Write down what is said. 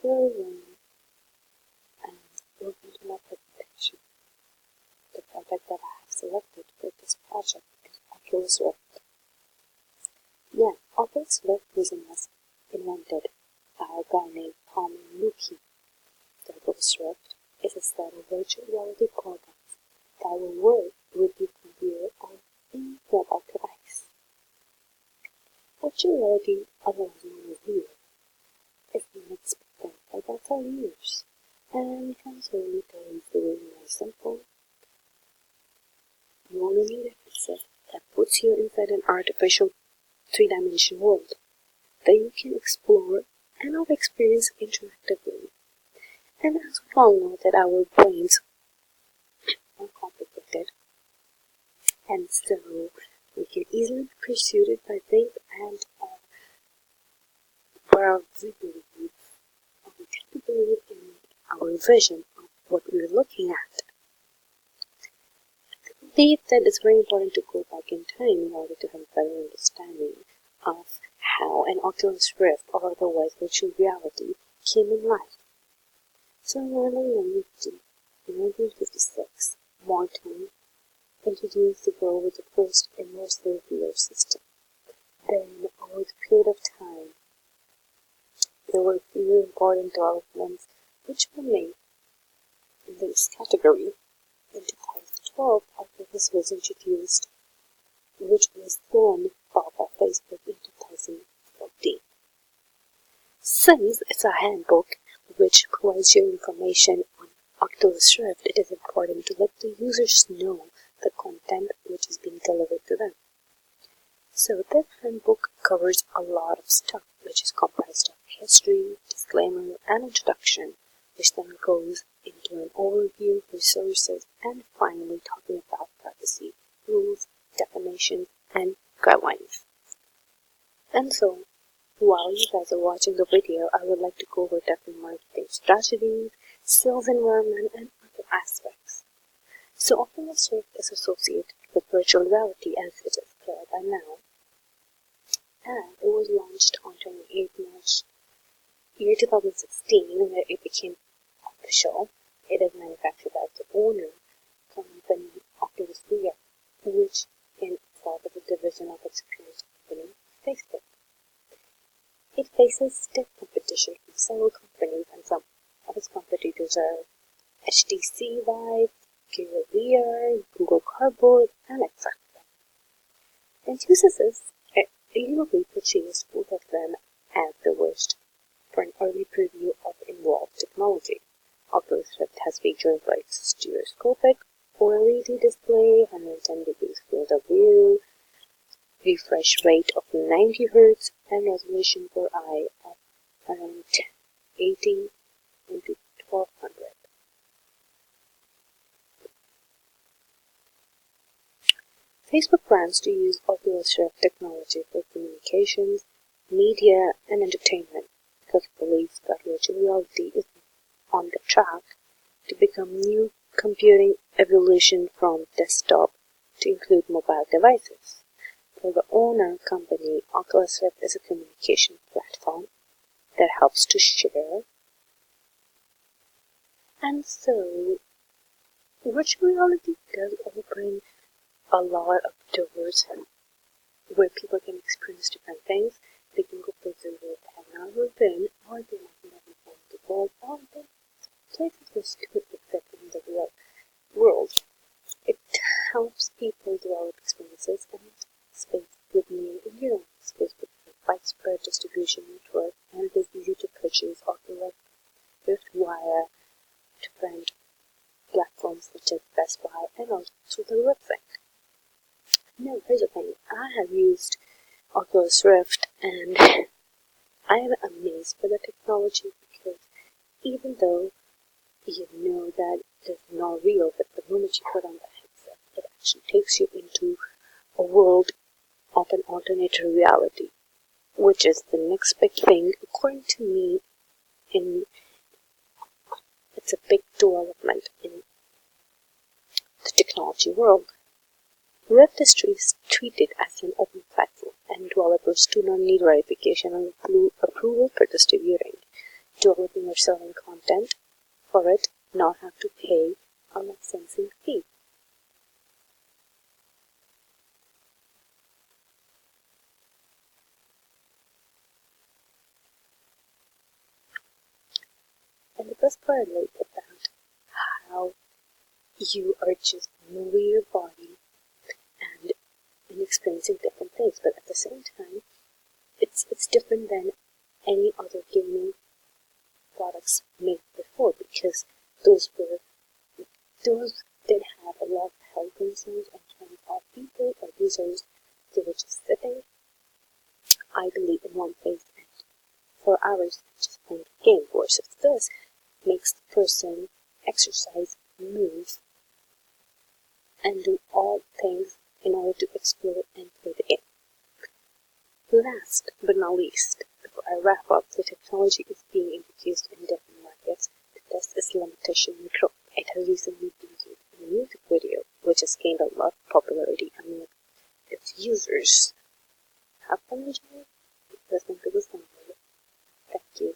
Hello everyone, and welcome to my presentation. The project that I have selected for this project is Oculus Rift. Oculus Rift was invented by a guy named Tom Malucci. The Oculus Rift is a set of virtual reality products that will work with your computer or any mobile device. Virtual reality, otherwise known as VR, is an expected for about 5 years, and from early days it was very simple. You only need a headset that puts you inside an artificial 3-dimensional world that you can explore and experience interactively. And as we all know that our brains are complicated, and so we can easily be persuaded by things and where we believe in our vision of what we're looking at. I believe that it's very important to go back in time in order to have a better understanding of how an Oculus Rift, or otherwise virtual reality, came in life. So in 1956, Martin introduced the world with the first immersive VR system. Then, over the period of time, there were a few important developments which were made in this category. In 2012, Oculus was introduced, which was then bought by Facebook in 2014. Since it's a handbook which provides you information on Oculus Rift, it is important to let the users know the content which is being delivered to them. So this handbook covers a lot of stuff, which is comprised of history, disclaimer, and introduction, which then goes into an overview, resources, and finally talking about privacy, rules, definitions, and guidelines. And so, while you guys are watching the video, I would like to go over different marketing strategies, sales environment, and other aspects. So Oculus Rift is associated with virtual reality, as it is clear by now, and it was launched on 28 March 2016, where it became official. It is manufactured by the owner company Oculus VR, which in itself is a division of its parent company, Facebook. It faces stiff competition from several companies, and some of its competitors are HTC Vive, Gear VR, Google Cardboard, and etc. And users illegally purchased both of them as they wished for an early preview of involved technology. Oculus Rift has features like stereoscopic OLED display, 110 degrees field of view, refresh rate of 90 Hz, and resolution per eye of around 80 into 1200. Facebook plans to use Oculus Rift technology for communications, media, and entertainment because it believes that virtual reality is on the track to become new computing evolution from desktop to include mobile devices. For the owner company, Oculus Rift is a communication platform that helps to share. And so, virtual reality does open a lot of doors where people can experience different things. They can go places where they have never been, or they might never want to go, or places which don't exist in the real world. It helps people develop experiences and space with new environments. Facebook has a widespread distribution network, and it is easy to purchase Oculus Rift via different platforms such as Best Buy and also the website. Now, here's the thing. I have used Oculus Rift, and I am amazed by the technology because even though you know that it is not real, but the moment you put on the headset, it actually takes you into a world of an alternate reality, which is the next big thing, according to me. It's a big development in the technology world. Rift is treated as an open platform, and developers do not need verification or approval for distributing. developing or selling content for it, not have to pay a licensing fee. And the best part I like about how you are just moving your body and, experiencing different things, but at the same time, it's different than any other gaming products made before, because those were those did have a lot of health concerns in terms of people or users. They were just sitting, I believe, in one place and for hours just playing the game, versus this makes the person exercise, move, and do all things in order to explore and play the game. Last but not least, before I wrap up, the technology is being introduced in different markets to test its limitation and growth. It has recently been used in a music video, which has gained a lot of popularity among its users. Have fun enjoying listening to the sound. Thank you.